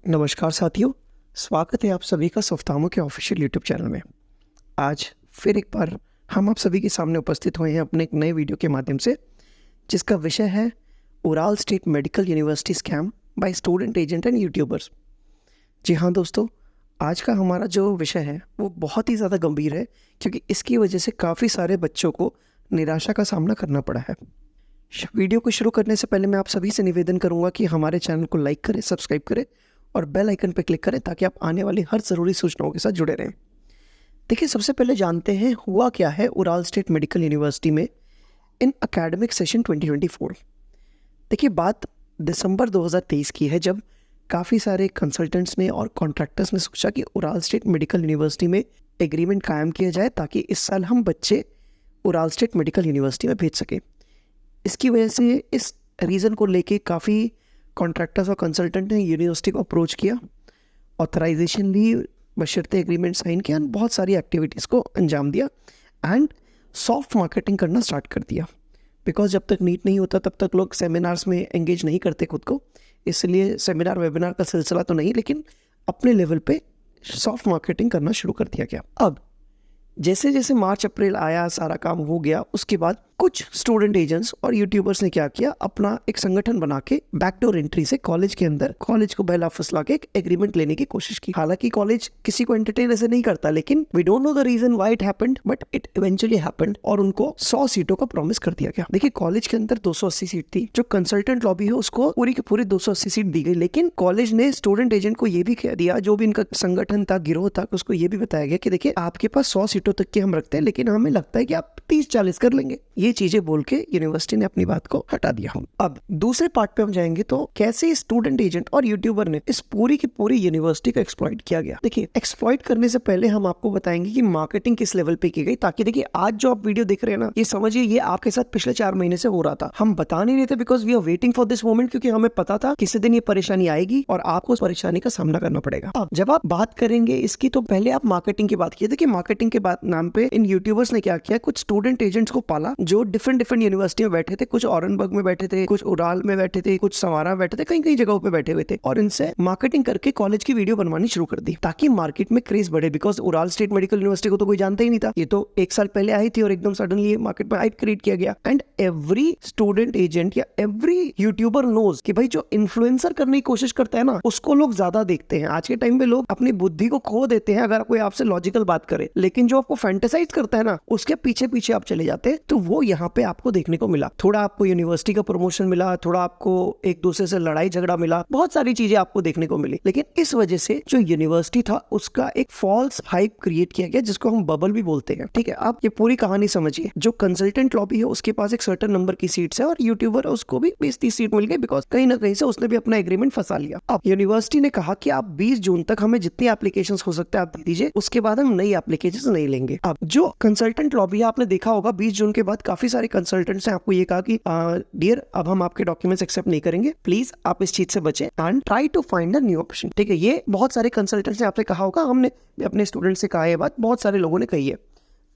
नमस्कार साथियों, स्वागत है आप सभी का सफ्तामों के ऑफिशियल यूट्यूब चैनल में। आज फिर एक बार हम आप सभी के सामने उपस्थित हुए हैं अपने एक नए वीडियो के माध्यम से, जिसका विषय है Ural State Medical University scam by student agent and YouTubers. जी हाँ दोस्तों, आज का हमारा जो विषय है वो बहुत ही ज़्यादा गंभीर है, क्योंकि इसकी वजह से काफ़ी सारे बच्चों को निराशा का सामना करना पड़ा है। वीडियो को शुरू करने से पहले मैं आप सभी से निवेदन करूंगा कि हमारे चैनल को लाइक करें, सब्सक्राइब करें और बेल आइकन पर क्लिक करें ताकि आप आने वाली हर ज़रूरी सूचनाओं के साथ जुड़े रहें। देखिए, सबसे पहले जानते हैं हुआ क्या है उराल स्टेट मेडिकल यूनिवर्सिटी में इन एकेडमिक सेशन 2024। देखिए, बात दिसंबर 2023 की है, जब काफ़ी सारे कंसल्टेंट्स ने और कॉन्ट्रैक्टर्स ने सोचा कि उराल स्टेट मेडिकल यूनिवर्सिटी में एग्रीमेंट कायम किया जाए ताकि इस साल हम बच्चे उराल स्टेट मेडिकल यूनिवर्सिटी में भेज सकें। इसकी वजह से इस रीज़न को लेके काफ़ी कॉन्ट्रैक्टर्स और कंसल्टेंट ने यूनिवर्सिटी को अप्रोच किया, ऑथराइजेशन ली, बशर्ते एग्रीमेंट साइन किया, बहुत सारी एक्टिविटीज़ को अंजाम दिया एंड सॉफ्ट मार्केटिंग करना स्टार्ट कर दिया। बिकॉज जब तक नीट नहीं होता तब तक लोग सेमिनार्स में एंगेज नहीं करते खुद को, इसलिए सेमिनार वेबिनार का सिलसिला तो नहीं, लेकिन अपने लेवल पे सॉफ्ट मार्केटिंग करना शुरू कर दिया गया। अब जैसे जैसे मार्च अप्रैल आया, सारा काम हो गया, उसके बाद कुछ स्टूडेंट एजेंट्स और यूट्यूबर्स ने क्या किया, अपना एक संगठन बना के बैकडोर एंट्री से कॉलेज के अंदर कॉलेज को बहला फुसला के एक एग्रीमेंट लेने की कोशिश की। हालांकि कॉलेज किसी को एंटरटेन ऐसे नहीं करता, लेकिन we don't know the reason why it happened, but it eventually happened और उनको 100 सीटों का प्रॉमिस कर दिया गया। देखिए, कॉलेज के अंदर 280 सीट थी, जो कंसल्टेंट लॉबी है उसको पूरी की पूरी 280 सीट दी गई, लेकिन कॉलेज ने स्टूडेंट एजेंट को ये भी कह दिया, जो भी इनका संगठन था, गिरोह था, उसको ये भी बताया गया कि देखिए आपके पास 100 सीटों तक की हम रखते हैं, लेकिन हमें लगता है कि आप 30-40 कर लेंगे। ये चीजें बोल के यूनिवर्सिटी ने अपनी बात को हटा दिया। अब दूसरे पार्ट पे हम जाएंगे तो कैसे स्टूडेंट एजेंट और यूट्यूबर ने इस पूरी की पूरी यूनिवर्सिटी को एक्सप्लॉइट किया गया। देखिए, एक्सप्लॉइट करने से पहले हम आपको बताएंगे कि मार्केटिंग किस लेवल पे की गई, ताकि देखिए आज जो आप वीडियो देख रहे हैं ना, ये समझिए ये आपके साथ पिछले 4 महीने से हो रहा था। हम बता नहीं रहे थे because we are waiting for this moment, क्योंकि हमें पता था किसी दिन ये परेशानी आएगी और आपको उस परेशानी का सामना करना पड़ेगा। अब जब आप बात करेंगे इसकी, तो पहले आप मार्केटिंग की बात कीजिए। देखिए, मार्केटिंग के बाद नाम पे इन यूट्यूबर्स ने क्या किया, कुछ स्टूडेंट एजेंट्स को पाला जो डिफरेंट यूनिवर्सिटी में बैठे थे, कुछ औरंगबाग में बैठे थे, कुछ उराल में बैठे थे, कुछ सवारा में बैठे थे, कई जगहों पे बैठे हुए थे, और इनसे मार्केटिंग करके कॉलेज की वीडियो बनवानी शुरू कर दी ताकि मार्केट में क्रेज बढ़े। Because Ural State Medical university को तो कोई जानता ही नहीं था, ये तो 1 साल पहले आई थी और एकदम सडनली मार्केट में हाइप क्रिएट किया गया। एंड एवरी स्टूडेंट एजेंट या एवरी यूट्यूबर नोज कि भाई जो इन्फ्लुएंसर करने की कोशिश करता है ना, उसको लोग ज्यादा देखते हैं। आज के टाइम में लोग अपनी बुद्धि को खो देते हैं अगर कोई आपसे लॉजिकल बात करे, लेकिन जो आपको फैंटेसाइज करता है ना, उसके पीछे पीछे आप चले जाते हैं। तो वो यहाँ पे आपको देखने को मिला। थोड़ा आपको यूनिवर्सिटी का प्रमोशन मिला, थोड़ा आपको एक दूसरे से लड़ाई झगड़ा मिला, बहुत सारी चीजें आपको देखने को मिली, लेकिन इस वजह से जो यूनिवर्सिटी था उसका एक फॉल्स हाइप क्रिएट किया गया, जिसको हम बबल भी बोलते हैं। ठीक है, आप ये पूरी कहानी समझिए। जो कंसल्टेंट लॉबी है उसके पास एक सर्टेन नंबर की सीट्स है और यूट्यूबर है उसको भी 20-30 सीट मिल गई, बिकॉज कहीं ना कहीं से उसने भी अपना एग्रीमेंट फंसा लिया। अब यूनिवर्सिटी ने कहा कि आप 20 जून तक हमें जितनी एप्लीकेशंस हो सकता है आप दे दीजिए, उसके बाद हम नई एप्लीकेशंस नहीं लेंगे। अब जो कंसल्टेंट लॉबी है, आपने देखा होगा 20 जून के बाद काफी सारे कंसल्टेंट्स ने आपको ये कहा कि डियर, अब हम आपके डॉक्यूमेंट्स एक्सेप्ट नहीं करेंगे, प्लीज आप इस चीज से बचें and try to find a new option. ठीक है, ये बहुत सारे कंसल्टेंट्स ने आपने कहा होगा, हमने अपने स्टूडेंट से कहा है बात, बहुत सारे लोगों ने कही है।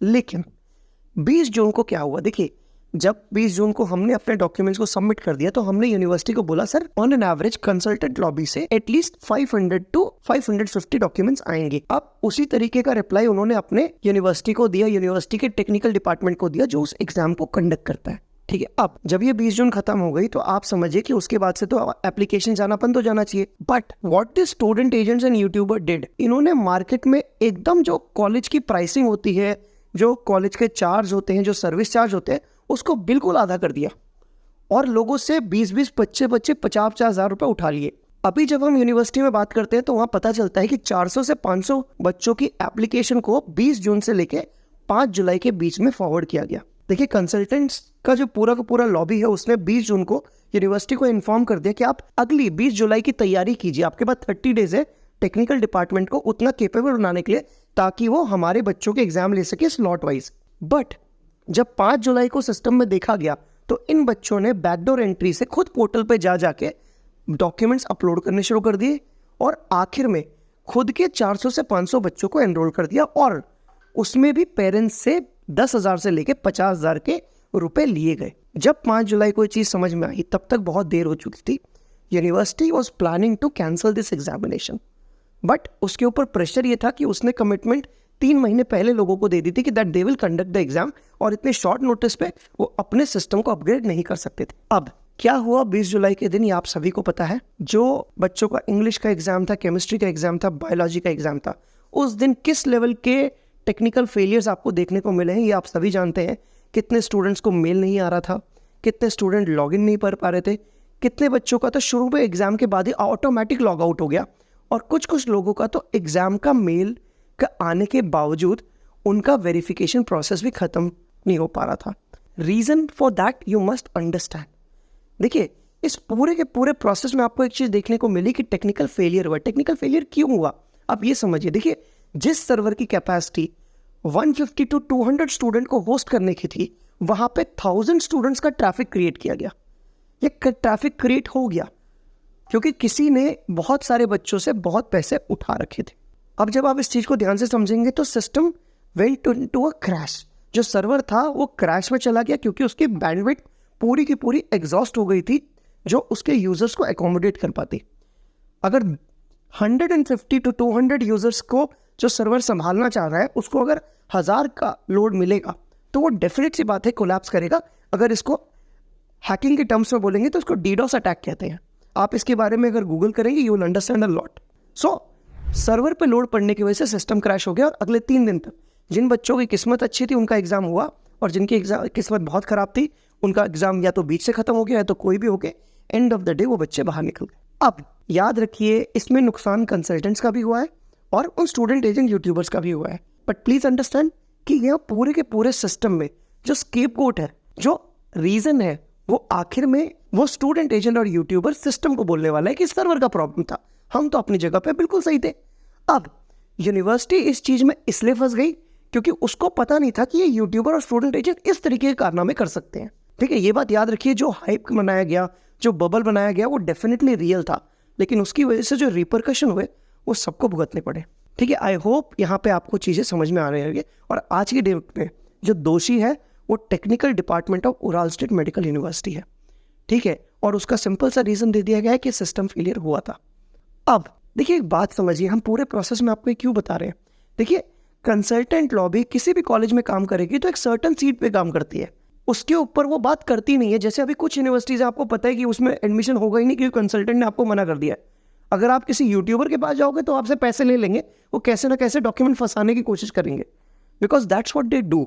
लेकिन 20 जून को क्या हुआ, देखिए जब 20 जून को हमने अपने डॉक्यूमेंट्स को सबमिट कर दिया, तो हमने यूनिवर्सिटी को बोला sir on an average consultant lobby से एटलीस्ट 500 to 550 डॉक्यूमेंट्स आएंगे। अब उसी तरीके का रिप्लाई उन्होंने अपने यूनिवर्सिटी को दिया, यूनिवर्सिटी के टेक्निकल डिपार्टमेंट को दिया जो उस एग्जाम को कंडक्ट करता है। ठीक है, अब जब ये 20 जून खत्म हो गई तो आप समझिए कि उसके बाद से तो एप्लीकेशन जाना बंद हो जाना चाहिए। But what the student agents and YouTuber did, इन्होंने मार्केट में एकदम जो कॉलेज की प्राइसिंग होती है, जो कॉलेज के चार्ज होते हैं, जो सर्विस चार्ज होते हैं, उसको बिल्कुल आधा कर दिया और लोगों से 20-20, 25-25, 50-50 हज़ार रुपए उठा लिए। अभी जब हम यूनिवर्सिटी में बात करते हैं तो वहां पता चलता है कि 400 से 500 बच्चों की एप्लीकेशन को 20 जून से लेके 5 जुलाई के बीच में फॉरवर्ड किया गया। देखिए, कंसल्टेंट्स का जो पूरा का पूरा लॉबी है उसने 20 जून को यूनिवर्सिटी को इन्फॉर्म कर दिया कि आप अगली 20 जुलाई की तैयारी कीजिए, आपके पास 30 डेज है टेक्निकल डिपार्टमेंट को उतना केपेबल बनाने के लिए ताकि वो हमारे बच्चों के एग्जाम ले सके स्लॉट वाइज। बट जब 5 जुलाई को सिस्टम में देखा गया तो इन बच्चों ने बैकडोर एंट्री से खुद पोर्टल पे जाके डॉक्यूमेंट्स अपलोड करने शुरू कर दिए और आखिर में खुद के 400 से 500 बच्चों को एनरोल कर दिया, और उसमें भी पेरेंट्स से 10,000 से लेके 50,000 के रुपए लिए गए। जब 5 जुलाई को ये चीज़ समझ में आई तब तक बहुत देर हो चुकी थी। University was planning to cancel this examination, but उसके ऊपर प्रेशर ये था कि उसने कमिटमेंट 3 महीने पहले लोगों को दे दी थी कि that they will conduct the exam, और इतने शॉर्ट नोटिस पे वो अपने सिस्टम को अपग्रेड नहीं कर सकते थे। अब क्या हुआ 20 जुलाई के दिन, ये आप सभी को पता है। जो बच्चों का इंग्लिश का एग्जाम था, केमिस्ट्री का एग्जाम था, बायोलॉजी का एग्जाम था, उस दिन किस लेवल के टेक्निकल फेलियर्स आपको देखने को मिले हैं ये आप सभी जानते हैं। कितने स्टूडेंट्स को मेल नहीं आ रहा था, कितने स्टूडेंट लॉगिन नहीं कर पा रहे थे, कितने बच्चों का तो शुरू में एग्जाम के बाद ही ऑटोमेटिक लॉग आउट हो गया, और कुछ लोगों का तो एग्जाम का मेल का आने के बावजूद उनका वेरिफिकेशन प्रोसेस भी खत्म नहीं हो पा रहा था। Reason for that you must understand. देखिए, इस पूरे के पूरे प्रोसेस में आपको एक चीज देखने को मिली कि टेक्निकल फेलियर हुआ। टेक्निकल फेलियर क्यों हुआ आप ये समझिए। देखिए, जिस सर्वर की कैपेसिटी 150 to 200 स्टूडेंट को होस्ट करने की थी, वहां पे 1000 स्टूडेंट्स का ट्रैफिक क्रिएट किया गया। ये ट्रैफिक क्रिएट हो गया क्योंकि किसी ने बहुत सारे बच्चों से बहुत पैसे उठा रखे थे। अब जब आप इस चीज को ध्यान से समझेंगे तो system went into a crash. जो सर्वर था वो क्रैश में चला गया क्योंकि उसकी बैंडविड्थ पूरी की पूरी एग्जॉस्ट हो गई थी जो उसके यूजर्स को एकोमोडेट कर पाती। अगर 150 to 200 यूजर्स को जो सर्वर संभालना चाह रहा है, उसको अगर 1000 का लोड मिलेगा तो वो डेफिनेट सी बात है कोलैप्स करेगा। अगर इसको हैकिंग के टर्म्स में बोलेंगे तो इसको डीडोस अटैक कहते हैं। आप इसके बारे में अगर गूगल करेंगे you will understand a lot. So server पे लोड पड़ने की वजह से सिस्टम क्रैश हो गया, और अगले 3 दिन तक जिन बच्चों की किस्मत अच्छी थी उनका एग्जाम हुआ, और जिनकी किस्मत बहुत खराब थी उनका एग्जाम या तो बीच से खत्म हो गया या तो कोई भी हो गया। एंड ऑफ द डे वो बच्चे बाहर निकल गए। अब याद रखिए, इसमें नुकसान कंसल्टेंट्स का भी हुआ है और उन स्टूडेंट एजेंट यूट्यूबर्स का भी हुआ है। बट प्लीज अंडरस्टैंड कि यह पूरे के पूरे सिस्टम में जो स्केपगोट है, जो रीजन है, वो आखिर में वो स्टूडेंट एजेंट और यूट्यूबर सिस्टम को बोलने वाला है कि सर्वर का प्रॉब्लम था। हम तो अपनी जगह पे बिल्कुल सही थे। अब यूनिवर्सिटी इस चीज में इसलिए फंस गई क्योंकि उसको पता नहीं था कि ये यूट्यूबर और स्टूडेंट एजेंट इस तरीके के कारनामे कर सकते हैं। ठीक है, ये बात याद रखिए। जो हाइप बनाया गया, जो बबल बनाया गया, वो डेफिनेटली रियल था, लेकिन उसकी वजह से जो रिपरकशन हुए वो सबको भुगतने पड़े। ठीक है, आई होप यहाँ पे आपको चीज़ें समझ में आ रही होंगी। और आज की डेट में जो दोषी है वो technical department of Ural State Medical university है। ठीक है, और उसका सिंपल सा रीज़न दे दिया गया है कि सिस्टम फेलियर हुआ था। अब देखिए, एक बात समझिए, हम पूरे प्रोसेस में आपको क्यों बता रहे हैं। देखिए, कंसल्टेंट लॉबी किसी भी कॉलेज में काम करेगी तो एक सर्टन सीट पे काम करती है, उसके ऊपर वो बात करती नहीं है। जैसे अभी कुछ यूनिवर्सिटीज़ आपको पता है कि उसमें एडमिशन होगा ही नहीं क्योंकि कंसल्टेंट ने आपको मना कर दिया है। अगर आप किसी यूट्यूबर के पास जाओगे तो आपसे पैसे ले लेंगे, वो कैसे ना कैसे डॉक्यूमेंट फंसाने की कोशिश करेंगे, because that's what they do.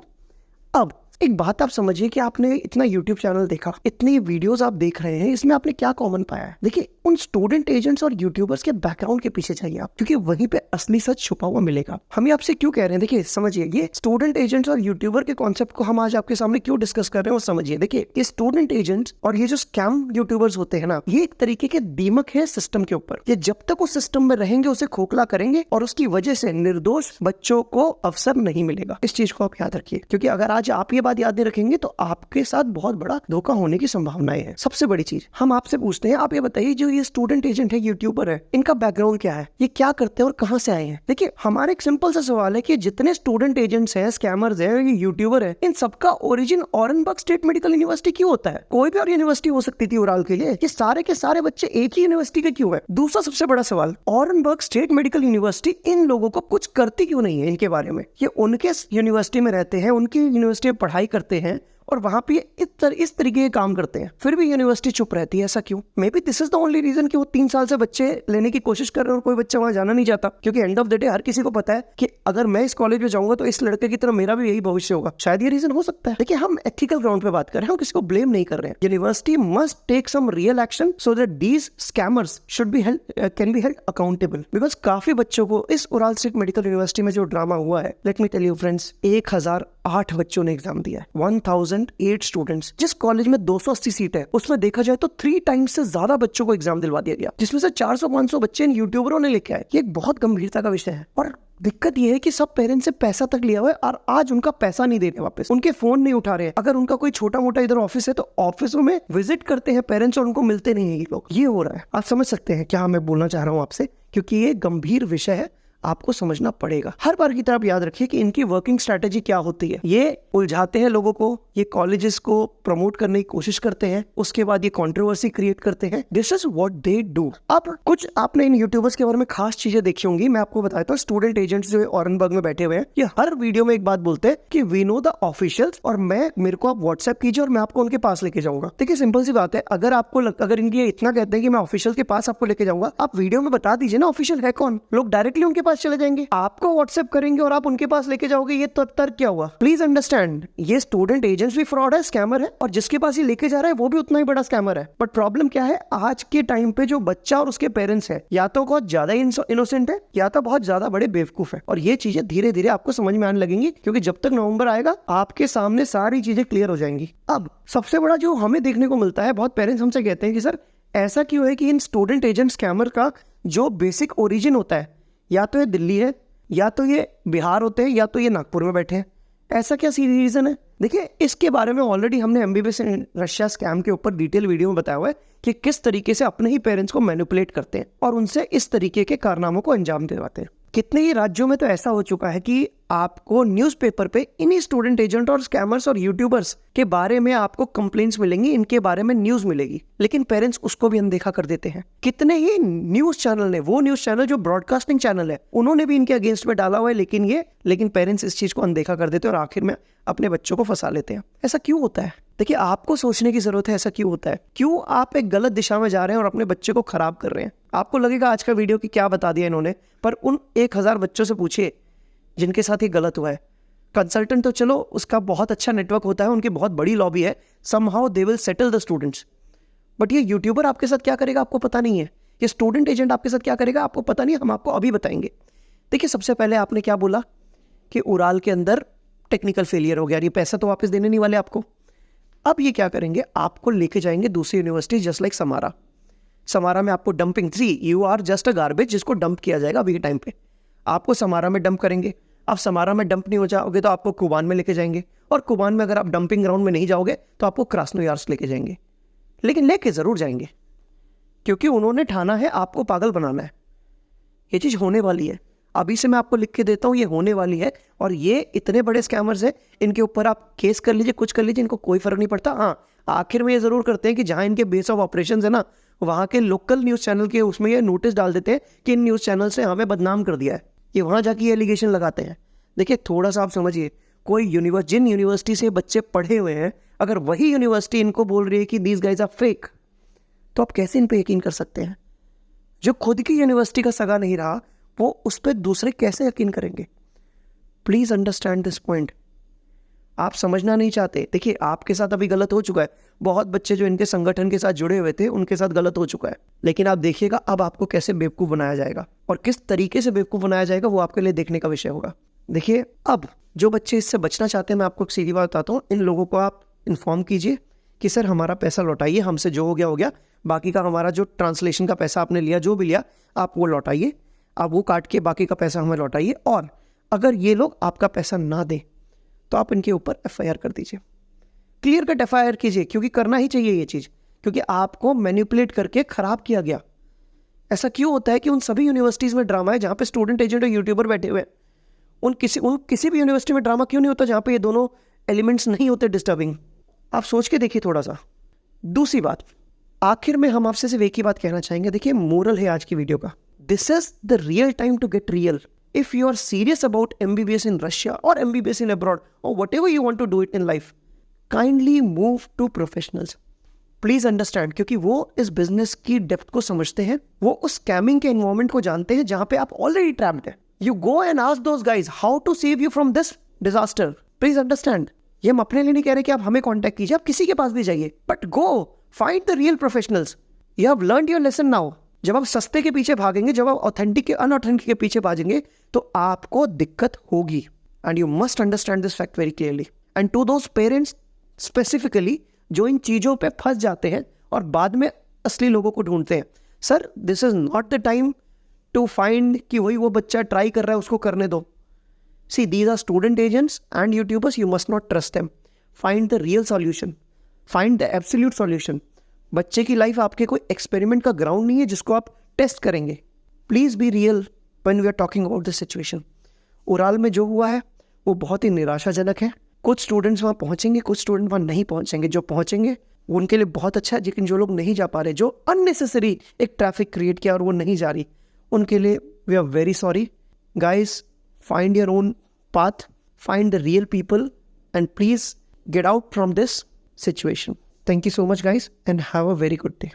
अब एक बात आप समझिए कि आपने इतना यूट्यूब चैनल देखा, इतनी वीडियोस आप देख रहे हैं, इसमें आपने क्या कॉमन पाया है। देखिए, उन स्टूडेंट एजेंट्स और यूट्यूबर्स के बैकग्राउंड के पीछे जाइए आप, क्योंकि वहीं पे असली सच छुपा हुआ मिलेगा। हम ये आपसे क्यों कह रहे हैं, देखिए समझिए, ये स्टूडेंट एजेंट्स और यूट्यूबर के कॉन्सेप्ट को हम आज आपके सामने क्यों डिस्कस कर रहे हैं वो समझिए। देखिए, ये स्टूडेंट एजेंट्स और ये जो स्कैम यूट्यूबर्स होते हैं ना, ये एक तरीके के दीमक है सिस्टम के ऊपर। ये जब तक उस सिस्टम में रहेंगे उसे खोखला करेंगे और उसकी वजह से निर्दोष बच्चों को अवसर नहीं मिलेगा। इस चीज को आप याद रखिए, क्योंकि अगर आज आप ये बात याद नहीं रखेंगे तो आपके साथ बहुत बड़ा धोखा होने की संभावनाएं हैं। सबसे बड़ी चीज हम आपसे पूछते हैं, आप ये बताइए, जो ये स्टूडेंट एजेंट है, यूट्यूबर है, इनका बैकग्राउंड क्या है, ये क्या करते हैं और कहां से आए हैं। देखिए, हमारा एक सिंपल सा सवाल है कि जितने स्टूडेंट एजेंट्स हैं, स्कैमर्स हैं, यूट्यूबर है, इन सबका ओरिजिन ऑरेंजबर्ग स्टेट मेडिकल यूनिवर्सिटी क्यों होता है। कोई भी और यूनिवर्सिटी हो सकती थी उराल के लिए, ये सारे के सारे बच्चे एक ही यूनिवर्सिटी के क्यों है। दूसरा सबसे बड़ा सवाल, ऑरेंजबर्ग स्टेट मेडिकल यूनिवर्सिटी इन लोगों को कुछ करती क्यों नहीं है इनके बारे में। ये उनके यूनिवर्सिटी में रहते हैं, उनकी यूनिवर्सिटी में पढ़ाई करते हैं और वहां पे इस तरीके के काम करते हैं, फिर भी यूनिवर्सिटी चुप रहती है। ऐसा क्यों? Maybe this is the only reason कि वो 3 साल से बच्चे लेने की कोशिश कर रहे हैं और कोई बच्चा वहां जाना नहीं चाहता, क्योंकि एंड ऑफ द डे हर किसी को पता है कि अगर मैं इस कॉलेज में जाऊंगा तो इस लड़के की तरह मेरा भी यही भविष्य होगा। शायद ये रीजन हो सकता है। देखिए, हम एथिकल ग्राउंड पे बात कर रहे हैं, हम किसी को ब्लेम नहीं कर रहे हैं। University must take some real action so that these scammers should be held can be held accountable. Because काफी बच्चों को इस उराल स्टेट मेडिकल यूनिवर्सिटी में जो ड्रामा हुआ है, let me tell you friends, 1008 बच्चों ने एग्जाम दिया है, 1008 स्टूडेंट्स। जिस कॉलेज में 280 सीट है उसमें देखा जाए तो 3 टाइम्स से ज्यादा बच्चों को एग्जाम दिलवा दिया गया, जिसमें से 400-500 बच्चे इन यूट्यूबरों ने लेके आए। ये एक बहुत गंभीरता का विषय है और दिक्कत ये है कि सब पेरेंट्स से पैसा तक लिया हुआ है और आज उनका पैसा नहीं दे रहे वापस, उनके फोन नहीं उठा रहे। अगर उनका कोई छोटा मोटा इधर ऑफिस है तो ऑफिसों में विजिट करते हैं पेरेंट्स और उनको मिलते नहीं है ये लोग। ये हो रहा है। आप समझ सकते हैं क्या मैं बोलना चाह रहा हूँ आपसे, क्योंकि ये गंभीर विषय है। आपको समझना पड़ेगा। हर बार की तरह आप याद रखिए कि इनकी वर्किंग स्ट्रैटेजी क्या होती है। ये उलझाते हैं लोगों को, ये कॉलेजेस को प्रमोट करने की कोशिश करते हैं, उसके बाद ये कंट्रोवर्सी क्रिएट करते हैं। This is what they do. अब कुछ आपने इन यूट्यूबर्स के बारे में खास चीजें देखी होंगी, मैं आपको बताता हूँ। स्टूडेंट एजेंट्स जो औरंगबाग में बैठे हुए हैं, ये हर वीडियो में एक बात बोलते हैं कि वी नो द ऑफिशियल्स, और मेरे को आप व्हाट्सएप कीजिए और मैं आपको उनके पास लेके जाऊंगा। देखिए सिंपल सी बात है, अगर इनकी इतना कहते हैं कि मैं ऑफिशियल के पास आपको लेके जाऊंगा, आप वीडियो में बता दीजिए ना ऑफिशियल है कौन। लोग डायरेक्टली उनके पास चले जाएंगे, आपको व्हाट्सएप करेंगे और आप उनके पास लेके जाओगे। ये तर्क क्या हुआ? प्लीज अंडरस्टैंड, ये स्टूडेंट एजेंट्स भी फ्रॉड है, स्कैमर है, और जिसके पास ये लेके जा रहा है वो भी उतना ही बड़ा स्कैमर है। बट प्रॉब्लम क्या है, आज के टाइम पे जो बच्चा और उसके पेरेंट्स है, या तो बहुत ज्यादा इनोसेंट है या तो बहुत ज्यादा बड़े बेवकूफ है। और ये चीजें धीरे धीरे आपको समझ में आने लगेंगी, क्योंकि जब तक नवंबर आएगा आपके सामने सारी चीजें क्लियर हो जाएंगी। अब सबसे बड़ा जो हमें देखने को मिलता है, बहुत पेरेंट्स हमसे कहते हैं कि सर ऐसा क्यों है कि इन स्टूडेंट एजेंट स्कैमर का जो बेसिक ओरिजिन होता है, या तो ये दिल्ली है, या तो ये बिहार होते हैं, या तो ये नागपुर में बैठे हैं। ऐसा क्या रीजन है? देखिए इसके बारे में ऑलरेडी हमने एमबीबीएस इन रशिया स्कैम के ऊपर डिटेल वीडियो में बताया हुआ है कि किस तरीके से अपने ही पेरेंट्स को मैनिपुलेट करते हैं और उनसे इस तरीके के कारनामों को अंजाम दिलवाते हैं। कितने ही राज्यों में तो ऐसा हो चुका है कि आपको न्यूज़पेपर पे इन्हीं स्टूडेंट एजेंट और स्कैमर्स और यूट्यूबर्स के बारे में आपको कंप्लेंट्स मिलेंगी, इनके बारे में न्यूज़ मिलेगी, लेकिन पेरेंट्स उसको भी अनदेखा कर देते हैं। कितने ही न्यूज़ चैनल ने, वो न्यूज़ चैनल जो ब्रॉडकास्टिंग चैनल है, उन्होंने भी इनके अगेंस्ट में डाला हुआ है, लेकिन पेरेंट्स इस चीज़ को अनदेखा कर देते हैं और आखिर में अपने बच्चों को फंसा लेते हैं। ऐसा क्यों होता है? देखिए आपको सोचने की जरूरत है, ऐसा क्यों होता है? क्यों आप एक गलत दिशा में जा रहे हैं और अपने बच्चे को खराब कर रहे हैं? आपको लगेगा आज का वीडियो की क्या बता दिया इन्होंने, पर उन 1000 बच्चों से पूछिए जिनके साथ ये गलत हुआ है। कंसल्टेंट तो चलो उसका बहुत अच्छा नेटवर्क होता है, उनकी बहुत बड़ी लॉबी है, somehow they will settle the students. But ये यूट्यूबर आपके साथ क्या करेगा आपको पता नहीं है, ये स्टूडेंट एजेंट आपके साथ क्या करेगा आपको पता नहीं है, हम आपको अभी बताएंगे। देखिए सबसे पहले आपने क्या बोला कि उराल के अंदर टेक्निकल फेलियर हो गया, ये पैसा तो वापस देने नहीं वाले आपको। अब ये क्या करेंगे, आपको लेके जाएंगे दूसरी यूनिवर्सिटी जस्ट लाइक समारा में आपको dumping, you are just a garbage जिसको डंप किया जाएगा अभी के टाइम पे। आपको समारा में डंप करेंगे, अब समारा में डंप नहीं हो जाओगे तो आपको कुबान में लेके जाएंगे, और कुबान में अगर आप डंपिंग ग्राउंड में नहीं जाओगे तो आपको क्रास्नोयार्स्क लेके जाएंगे। लेकिन लेके जरूर जाएंगे, क्योंकि उन्होंने ठाना है आपको पागल बनाना है। ये चीज़ होने वाली है, अभी से मैं आपको लिख के देता हूँ, ये होने वाली है। और ये इतने बड़े स्कैमर्स हैं, इनके ऊपर आप केस कर लीजिए, कुछ कर लीजिए, इनको कोई फर्क नहीं पड़ता। हाँ, आखिर में ये जरूर करते हैं कि जहाँ इनके बेस ऑफ ऑपरेशन है ना, वहाँ के लोकल न्यूज़ चैनल के उसमें ये नोटिस डाल देते हैं कि इन न्यूज़ चैनल से हमें बदनाम कर दिया है। ये वहाँ जाके एलिगेशन लगाते हैं। देखिए थोड़ा सा आप समझिए, कोई जिन यूनिवर्सिटी से बच्चे पढ़े हुए हैं, अगर वही यूनिवर्सिटी इनको बोल रही है कि दीज गाइज आर फेक, तो आप कैसे इन पे यकीन कर सकते हैं? जो खुद की यूनिवर्सिटी का सगा नहीं रहा, वो उस पर दूसरे कैसे यकीन करेंगे? Please understand this point. आप समझना नहीं चाहते। देखिए आपके साथ अभी गलत हो चुका है, बहुत बच्चे जो इनके संगठन के साथ जुड़े हुए थे उनके साथ गलत हो चुका है, लेकिन आप देखिएगा अब आपको कैसे बेवकूफ़ बनाया जाएगा, और किस तरीके से बेवकूफ़ बनाया जाएगा वो आपके लिए देखने का विषय होगा। देखिए अब जो बच्चे इससे बचना चाहते हैं, मैं आपको एक सीधी बात बताता हूँ, इन लोगों को आप इन्फॉर्म कीजिए कि सर हमारा पैसा लौटाइए, हमसे जो हो गया, बाकी का हमारा जो ट्रांसलेशन का पैसा आपने लिया, जो भी लिया आप वो लौटाइए, आप वो काट के बाकी का पैसा हमें लौटाइए। और अगर ये लोग आपका पैसा ना दें तो आप इनके ऊपर FIR कर दीजिए, क्लियर कट FIR कीजिए, क्योंकि करना ही चाहिए ये चीज़, क्योंकि आपको मैनिपुलेट करके खराब किया गया। ऐसा क्यों होता है कि उन सभी यूनिवर्सिटीज़ में ड्रामा है जहाँ पे स्टूडेंट एजेंट और यूट्यूबर बैठे हुए हैं? उन किसी भी यूनिवर्सिटी में ड्रामा क्यों नहीं होता जहाँ पे ये दोनों एलिमेंट्स नहीं होते डिस्टर्बिंग? आप सोच के देखिए थोड़ा सा। दूसरी बात, आखिर में हम आपसे सिर्फ एक ही बात कहना चाहेंगे। देखिए मोरल है आज की वीडियो का, this is the real time to get real. If you are serious about MBBS in Russia or MBBS in abroad or whatever you want to do it in life, kindly move to professionals. Please understand, क्योंकि वो इस business की depth को समझते हैं, वो उस scamming के एनवायरमेंट को जानते हैं जहाँ पे आप ऑलरेडी ट्रैप्ड हैं। You go and ask those guys how to save you from this disaster. Please understand. ये हम अपने लिए नहीं कह रहे कि आप हमें कॉन्टैक्ट कीजिए, आप किसी के पास भी जाइए, but go find the real professionals. You have learned your lesson now. जब आप सस्ते के पीछे भागेंगे, जब आप ऑथेंटिक के अनऑथेंटिक के पीछे भागेंगे, तो आपको दिक्कत होगी। And you must understand this fact very clearly. And to those parents specifically जो इन चीज़ों पे फंस जाते हैं और बाद में असली लोगों को ढूंढते हैं, sir this is not the time to find कि वही वो बच्चा ट्राई कर रहा है उसको करने दो। See these are student agents and YouTubers, you must not trust them. Find the real solution, find the absolute solution. बच्चे की लाइफ आपके कोई एक्सपेरिमेंट का ग्राउंड नहीं है जिसको आप टेस्ट करेंगे। Please be real, when we are talking about the situation. उराल में जो हुआ है वो बहुत ही निराशाजनक है। कुछ स्टूडेंट्स वहाँ पहुँचेंगे, कुछ स्टूडेंट वहाँ नहीं पहुँचेंगे। जो पहुँचेंगे उनके लिए बहुत अच्छा है, लेकिन जो लोग नहीं जा पा रहे, जो अननेसेसरी एक ट्रैफिक क्रिएट किया और वो नहीं जा रही, उनके लिए we are very sorry. Guys, find your own path, find the real people, and please get out from this situation. Thank you so much, guys, and have a very good day.